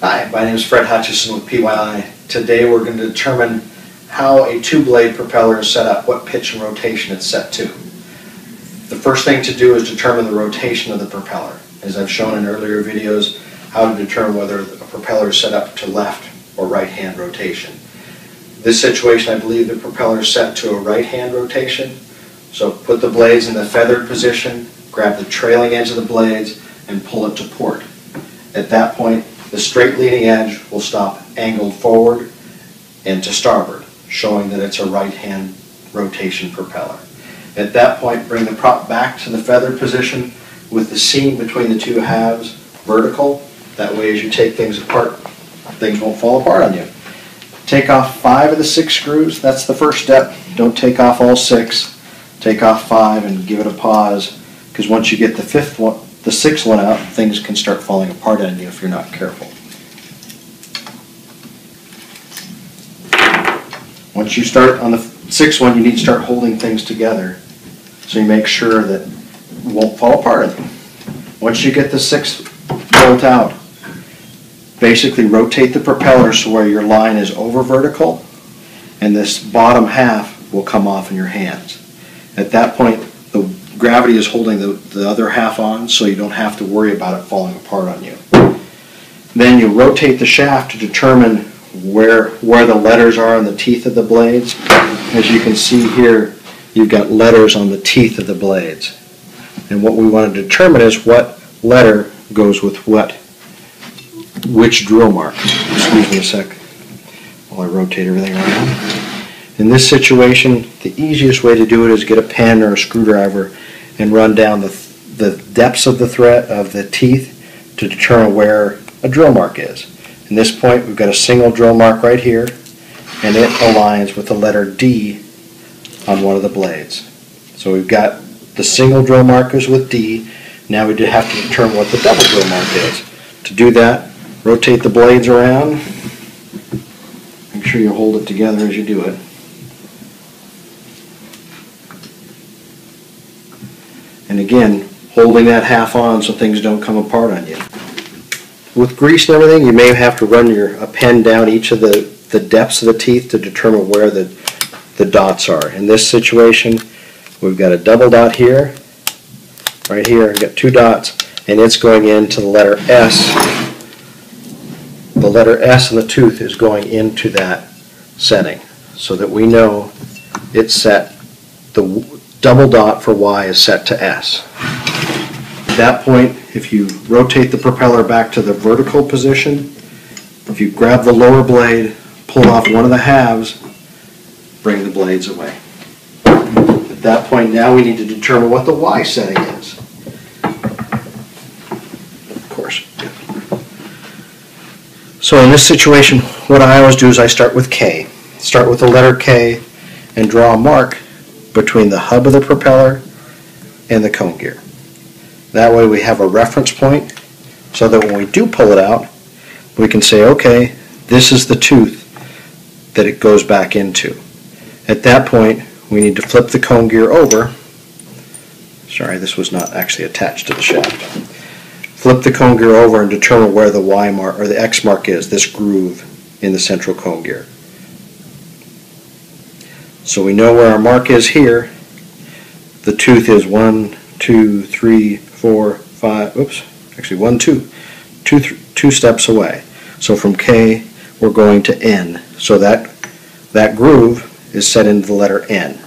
Hi, my name is Fred Hutchison with PYI. Today we're going to determine how a two-blade propeller is set up, what pitch and rotation it's set to. The first thing to do is determine the rotation of the propeller. As I've shown in earlier videos, how to determine whether a propeller is set up to left or right-hand rotation. This situation, I believe the propeller is set to a right-hand rotation. So put the blades in the feathered position, grab the trailing edge of the blades, and pull it to port. At that point, the straight leading edge will stop angled forward and to starboard, showing that it's a right-hand rotation propeller. At that point, bring the prop back to the feathered position with the seam between the two halves vertical. That way, as you take things apart, things won't fall apart on you. Take off 5 of the 6 screws. That's the first step. Don't take off all 6. Take off 5 and give it a pause, because once you get the 6th one out, things can start falling apart on you if you're not careful. Once you start on the 6th one, you need to start holding things together so you make sure that it won't fall apart on you. Once you get the 6th bolt out, basically rotate the propeller so where your line is over vertical and this bottom half will come off in your hands. At that point, the gravity is holding the other half on, so you don't have to worry about it falling apart on you. Then you rotate the shaft to determine where the letters are on the teeth of the blades. As you can see here, you've got letters on the teeth of the blades. And what we want to determine is what letter goes with which drill mark. Excuse me a sec while I rotate everything around. In this situation, the easiest way to do it is get a pen or a screwdriver and run down the depths of the thread of the teeth to determine where a drill mark is. In this point, we've got a single drill mark right here, and it aligns with the letter D on one of the blades. So we've got the single drill markers with D. Now we have to determine what the double drill mark is. To do that, rotate the blades around. Make sure you hold it together as you do it. And again, holding that half on so things don't come apart on you. With grease and everything, you may have to run a pen down each of the depths of the teeth to determine where the dots are. In this situation, we've got a double dot here, right here, we've got 2 dots, and it's going into the letter S. The letter S in the tooth is going into that setting, so that we know it's set, the double dot for Y is set to S. At that point, if you rotate the propeller back to the vertical position, if you grab the lower blade, pull off one of the halves, bring the blades away. At that point, now we need to determine what the Y setting is. Of course. So in this situation, what I always do is I start with K. Start with the letter K and draw a mark between the hub of the propeller and the cone gear. That way we have a reference point so that when we do pull it out, we can say, okay, this is the tooth that it goes back into. At that point, we need to flip the cone gear over. Sorry, this was not actually attached to the shaft. Flip the cone gear over and determine where the Y mark or the X mark is, this groove in the central cone gear. So we know where our mark is here. The tooth is 1, 2, 3, 4, 5, oops, actually 1, 2 steps away. So from K, we're going to N. So that groove is set into the letter N.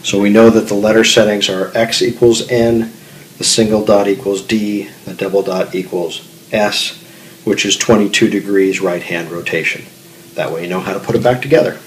So we know that the letter settings are X equals N, the single dot equals D, the double dot equals S, which is 22 degrees right-hand rotation. That way you know how to put it back together.